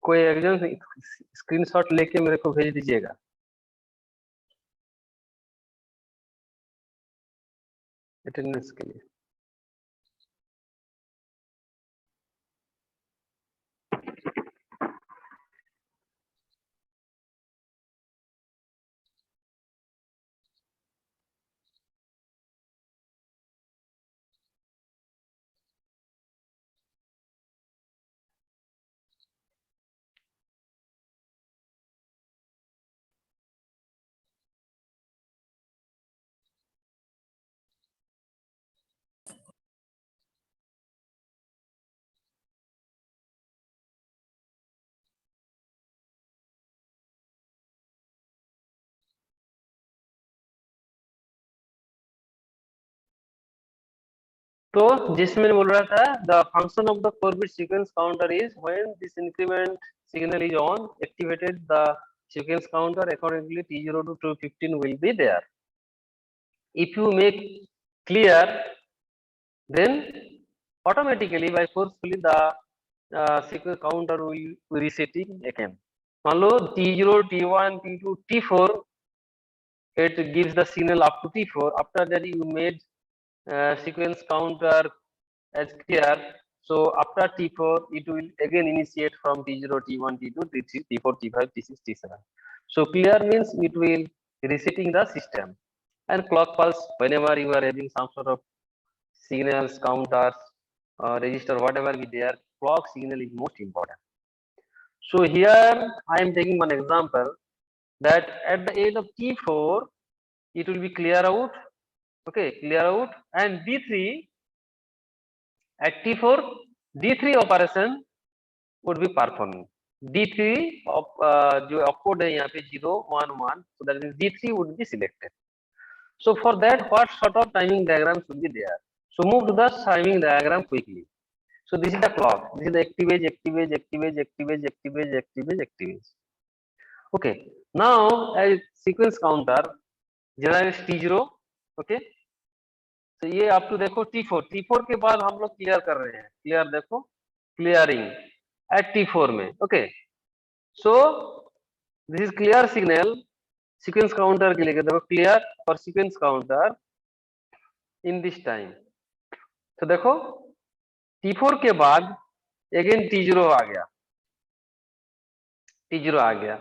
कोई एक स्क्रीनशॉट लेके मेरे को भेज दीजिएगा। अटेंडेंस के लिए। तो जिसमें बोल रहा था the function of the 4-bit sequence counter is when this increment signal is on activated the sequence counter accordingly T0 to 215 will be there. If you make clear, then automatically by forcefully the sequence counter will be resetting again. मान लो T0, T1, T2, T4 it gives the signal up to T4. After that you made sequence counter as clear. So after T4 it will again initiate from T0, T1, T2, T3, T4, T5, T6, T7. So clear means it will resetting the system. And clock pulse, whenever you are having some sort of signals, counters, register, whatever be there, clock signal is most important. So here I am taking one example that at the end of T4 it will be clear out, okay, clear out, and D3 at T4 D3 operation would be performing. D3 of जो opcode है यहाँ पे 0, 1, 1, so that means D3 would be selected. So for that, what sort of timing diagram should be there? So move to the timing diagram quickly. So this is the clock. This is the active age, active age, active age, active age, active age, active age, active age. Okay. Now as sequence counter generate T0. Okay. तो ये आप तो देखो T4 के बाद हम लोग clear कर रहे हैं, क्लियर देखो, क्लियरिंग एट T4 में, okay. So this is clear signal sequence counter के लिए, देखो क्लियर और sequence counter in this time. तो देखो T4 के बाद अगेन T0 आ गया, T0 आ गया।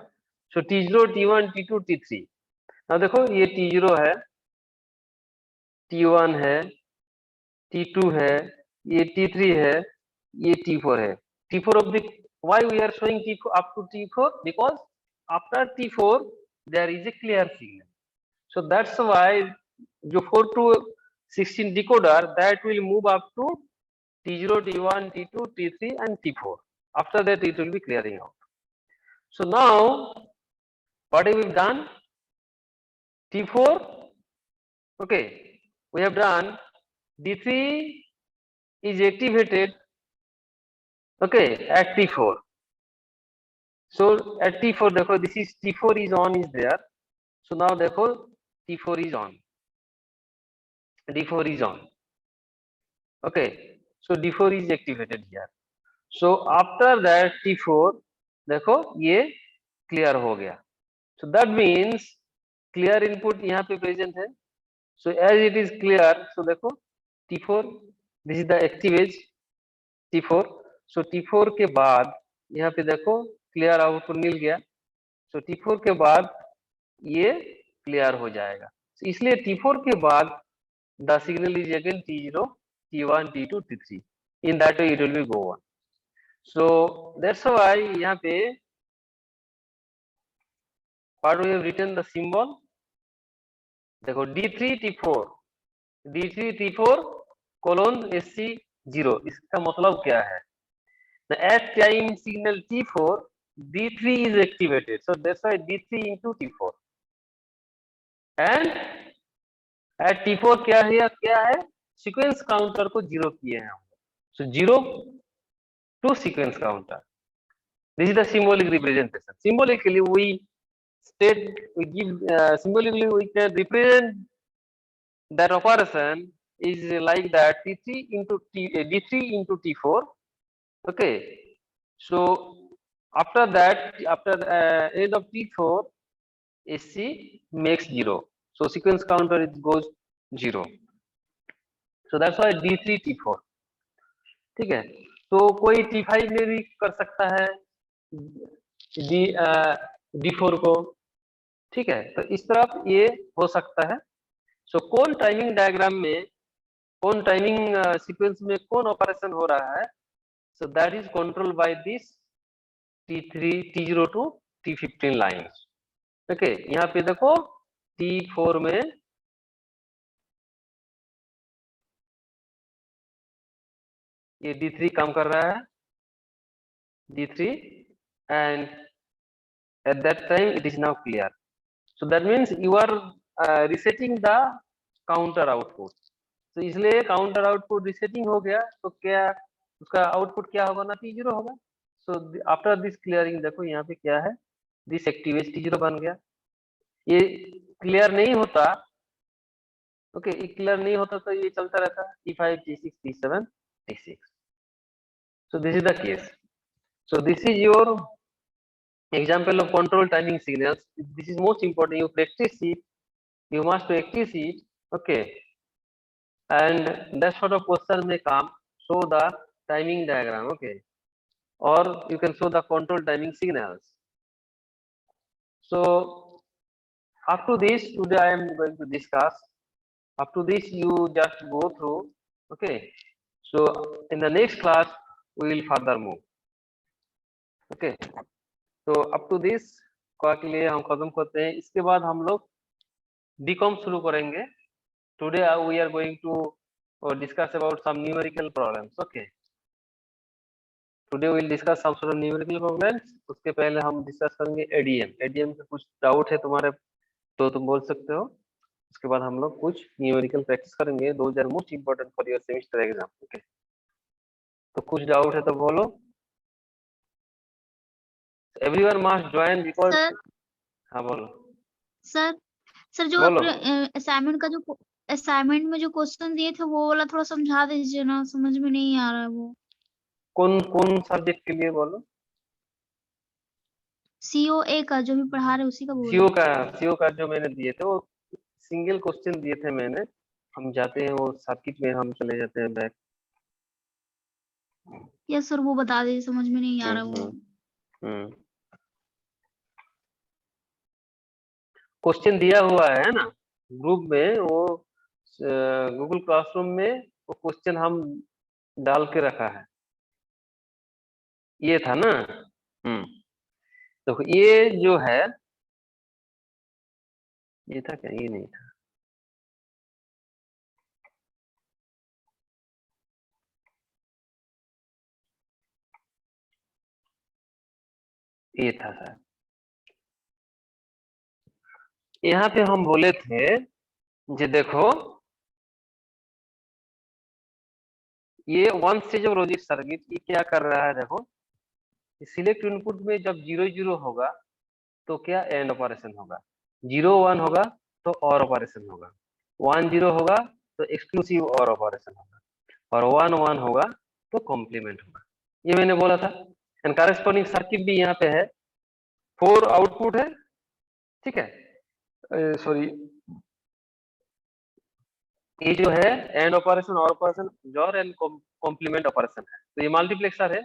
सो T0, T1, T2, T3। अब देखो ये T0 है, T1 है, T2 है, ये T3 है, ये T4 है। T4 of the why we are showing T4 up to T4 because after T4 there is a clear signal. So that's why जो 4 to 16 decoder that will move up to T0, T1, T2, T3 and T4. After that it will be clearing out. So now what have we done? T4, okay, we have done. D3 is activated, okay, at T4. So at T4 देखो this is T4 is on is there. So now देखो T4 is on, D4 is on, okay. So D4 is activated here. So after that T4 देखो ये clear हो गया. So that means clear input यहाँ पे present है. So as it is clear, so देखो T4 this is the active age T4. So T4 के बाद यहाँ पे देखो clear output मिल गया. So T4 के बाद ये क्लियर हो जाएगा। so, इसलिए T4 के बाद the signal is again T0, T1, T2, T3. In that way it will be go on. So that's why यहाँ पे what we have written the symbol, देखो D3 T4, D3 T4 colon SC0. इसका मतलब क्या है? At time signal T4 D3 is activated, so that's why D3 into T4 and at T4 क्या है sequence counter को 0 किए हैं हम. So 0 to sequence counter. This is the symbolic representation. Symbolically we give symbolically we can represent that operation is like that D3 into T4. Okay. So After that, after end of T4, SC makes 0. So sequence counter it goes 0. So that's why D3 T4. ठीक है, तो कोई T5 में भी कर सकता है D4 को, ठीक है, तो इस तरफ ये हो सकता है। सो कौन टाइमिंग डायग्राम में, कौन टाइमिंग सीक्वेंस में कौन ऑपरेशन हो रहा है, so that is control by this T3 T0 to T15 lines. Okay, यहाँ पे देखो T4 में ये D3 काम कर रहा है, D3, and at that time it is now clear. So that means you are resetting the counter output. तो इसलिए काउंटर आउटपुट रिसेटिंग हो गया, तो क्या उसका आउटपुट क्या होगा ना, T0 होगा। सो आफ्टर दिस क्लियरिंग देखो यहाँ पे क्या है, दिस एक्टिवेट T0 बन गया। ये क्लियर नहीं होता, ओके, ये क्लियर नहीं होता तो ये चलता रहता T5 T6 T7 T6। So this is the case. So this is your example of control timing signals. This is most important, you practice it, you must practice it, okay, and that sort of question may come, show the timing diagram, okay, or you can show the control timing signals. So up to this today I am going to discuss, up to this you just go through, okay, so in the next class we will further move, okay, तो up to this के लिए हम खत्म करते हैं। इसके बाद हम लोग डीकॉम शुरू करेंगे। Today we are going to discuss about some numerical problems, okay, today we will discuss some sort of numerical problems। उसके पहले हम डिस्कस करेंगे एडीएम के कुछ डाउट है तुम्हारे तो तुम बोल सकते हो। उसके बाद हम लोग कुछ न्यूमेरिकल प्रैक्टिस करेंगे, those are most important for your semester exam, okay. तो कुछ डाउट है तो बोलो, एवरीवन मस्ट ज्वाइन बिकॉज। हाँ बोलो सर जो असाइनमेंट में जो क्वेश्चन दिए थे वो वाला थोड़ा समझा दीजिए ना, समझ में नहीं आ रहा है वो। कौन सब्जेक्ट के लिए बोलो? COA का जो भी पढ़ा रहे उसी का बोलो। सीओ का जो मैंने दिए थे वो सिंगल क्वेश्चन दिए थे मैंने, हम जाते हैं वो सर्किट में हम चले जाते हैं बैक। यस सर, वो बता दीजिए, समझ में नहीं आ रहा वो। क्वेश्चन दिया हुआ है ना ग्रुप में, वो गूगल क्लासरूम में वो क्वेश्चन हम डाल के रखा है, ये था ना। तो ये जो है, ये था क्या? ये नहीं था, ये था सर। यहाँ पे हम बोले थे जे देखो ये one stage of logic circuit, ये क्या कर रहा है देखो, सिलेक्ट इनपुट में जब 0 0 होगा तो क्या एंड ऑपरेशन होगा, 0 1 होगा तो और ऑपरेशन होगा, 1 0 होगा तो एक्सक्लूसिव और ऑपरेशन होगा, और 1 1 होगा तो कॉम्प्लीमेंट होगा। ये मैंने बोला था। एंड कॉरेस्पॉन्डिंग सर्किट भी यहाँ पे है, 4 आउटपुट है, ठीक है, सॉरी ये जो है AND operation or operation XOR and complement operation है, तो ये मल्टीप्लेक्सर है।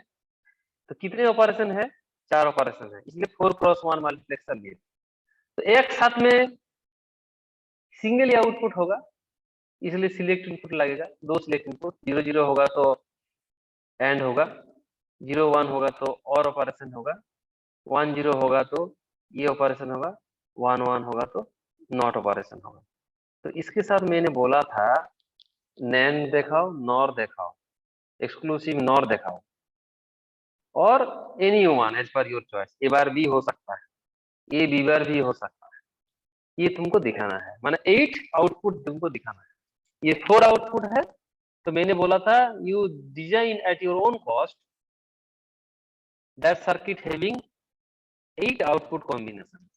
तो कितने ऑपरेशन है? 4 ऑपरेशन है, इसलिए 4x1 मल्टीप्लेक्सर लिए। तो एक साथ में सिंगल ही आउटपुट होगा, इसलिए सिलेक्ट इनपुट लगेगा, 2 सिलेक्ट इनपुट, 0 0 होगा तो एंड होगा, 0 1 होगा तो और ऑपरेशन होगा, 1 0 होगा तो ये ऑपरेशन होगा, 1 1 होगा तो नॉट ऑपरेशन होगा। तो इसके साथ मैंने बोला था नैंड दिखाओ, नॉर दिखाओ, एक्सक्लूसिव नॉर दिखाओ, और any one as per your choice, A bar B हो सकता है, ए बी बार भी हो सकता है, ये तुमको दिखाना है, माने 8 आउटपुट तुमको दिखाना है। ये 4 आउटपुट है, तो मैंने बोला था you design at your own cost that circuit having 8 output combination.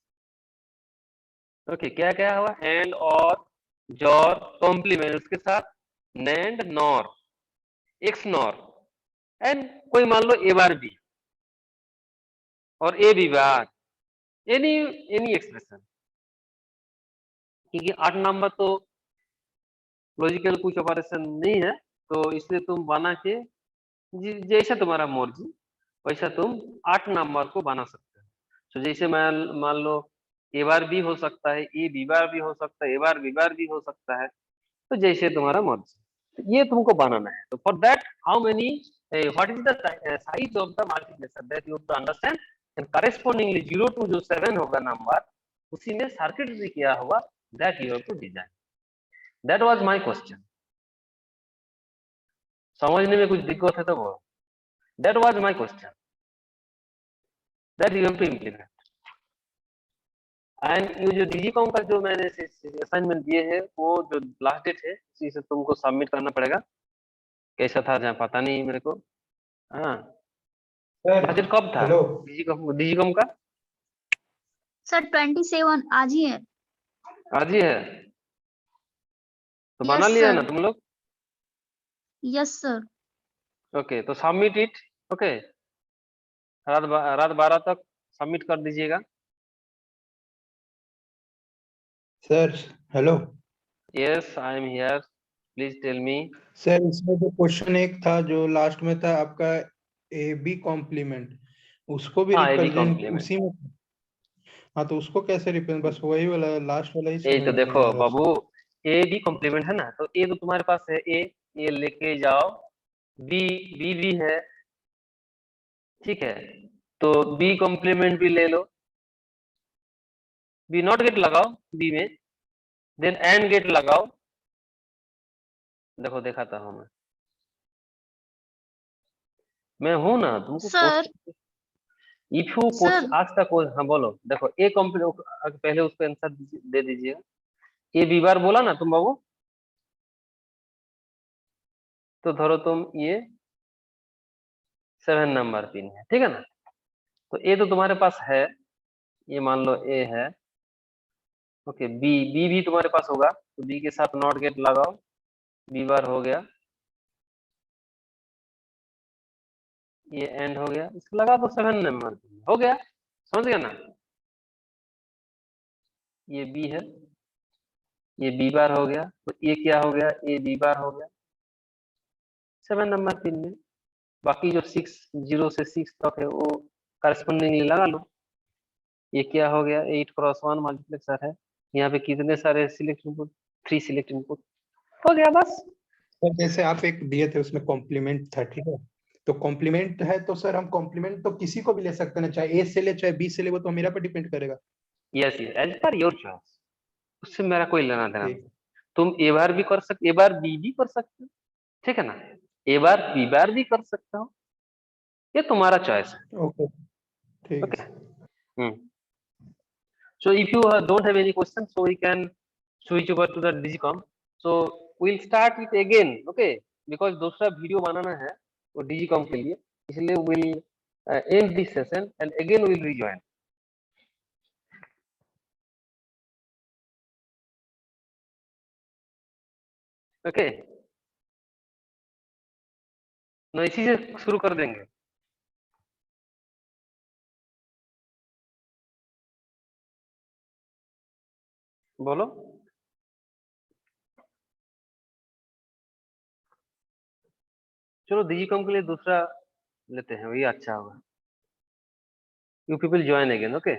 Okay, क्या क्या हुआ? एंड और जॉर कॉम्प्लीमेंट, उसके साथ NAND NOR, XNOR, and कोई मान लो ए बार बी, और A B bar, any any expression, क्योंकि 8 नंबर तो लॉजिकल कुछ ऑपरेशन नहीं है, तो इसलिए तुम बना के जैसा तुम्हारा मर्जी वैसा तुम 8 नंबर को बना सकते हो। तो जैसे मान लो ए बार भी हो सकता है, ए बी बार भी हो सकता है, ए बार बी बार भी हो सकता है, तो जैसे तुम्हारा मर्जी, तो ये तुमको बनाना है। तो for that how many, what is the size of the multiplexer that you have to understand, and correspondingly 0 to जो 7 होगा नंबर, उसी में सर्किटरी किया हुआ, that you have to design. That was my question. समझने में कुछ दिक्कत है तो वो, that was my question, that you have to implement. And ये जो डिजीकॉम का जो मैंने असाइनमेंट दिए है, वो जो लास्ट डेट है उसी से तुमको सबमिट करना पड़ेगा। कैसा था जहाँ पता नहीं मेरे को। हाँ, सर लास्ट डेट कब था हेलो डिजीकॉम का? सर 27 आज ही है। आज ही है? तो बना यस लिया सर। ना तुम लोग? Yes sir. ओके, तो सबमिट इट। ओके, रात 12 तक सबमिट कर दीजिएगा। Sir hello yes, I am here, please tell me. Sir, इसमें जो क्वेश्चन एक था जो लास्ट में था आपका ए बी कॉम्प्लीमेंट, उसको भी हाँ, ए बी रिप्रेजेंट कॉम्प्लीमेंट, उसी में। हाँ, तो उसको कैसे रिप्रेजेंट, बस वही वाला लास्ट वाला ही यही समझ तो में नहीं देखो आ रहा बाबू, सर। ए बी कॉम्प्लीमेंट है ना, तो ए तो तुम्हारे पास है, ए लेके जाओ, बी बी भी है, ठीक है, तो बी कॉम्प्लीमेंट भी ले लो, बी नॉट गेट लगाओ बी में, देन एंड गेट लगाओ। देखो दिखाता हूं मैं हूं ना तुमको sir question. If you sir आज का हाँ बोलो, देखो ए कॉम्प्लीमेंट पहले उसको आंसर दे दीजिएगा। ए बी बार बोला ना तुम बाबू, तो धरो तुम ये 7 नंबर पिन है, ठीक है ना, तो ए तो तुम्हारे पास है, ये मान लो ए है। ओके, बी बी भी तुम्हारे पास होगा, तो बी के साथ नॉट गेट लगाओ, बी बार हो गया, ये एंड हो गया, इसको लगा दो 7 नंबर पिन, हो गया। समझ गया ना? ये बी है, ये बी बार हो गया, तो ये क्या हो गया, ए बी बार हो गया 7 नंबर पिन में। बाकी जो 6 0 से 6 तक है वो करस्पॉन्डिंगली लगा लो। ये क्या हो गया, 8x1 मल्टीप्लेक्सर है, यहाँ पे कितने सारे सिलेक्ट इनपुट, 3 सिलेक्ट इनपुट, हो गया बस। सर जैसे आप एक दिए थे उसमें कॉम्प्लीमेंट था, ठीक है, तो कॉम्प्लीमेंट है तो सर हम कॉम्प्लीमेंट तो किसी को भी ले सकते हैं ना, चाहे ए से ले चाहे बी से ले, वो तो मेरा पर डिपेंड करेगा। Yes, as per your choice, उससे मेरा कोई लेना देना नहीं। ठीक। तुम ए बार भी कर सकते, ए बार बी भी कर सकते हो, ठीक है ना, ए बार बी बार भी कर सकते हो, ये तुम्हारा चॉइस है। ओके, ठीक है okay, sir. so if you don't have any questions, so we can switch over to the digicom. So we'll start it again, okay, because दूसरा वीडियो बनाना है वो digicom के लिए, इसलिए we'll end this session and again we'll rejoin. Okay, ना इसी से शुरू कर देंगे। बोलो, चलो digicom के लिए दूसरा लेते हैं, वही अच्छा होगा। You people join again, okay?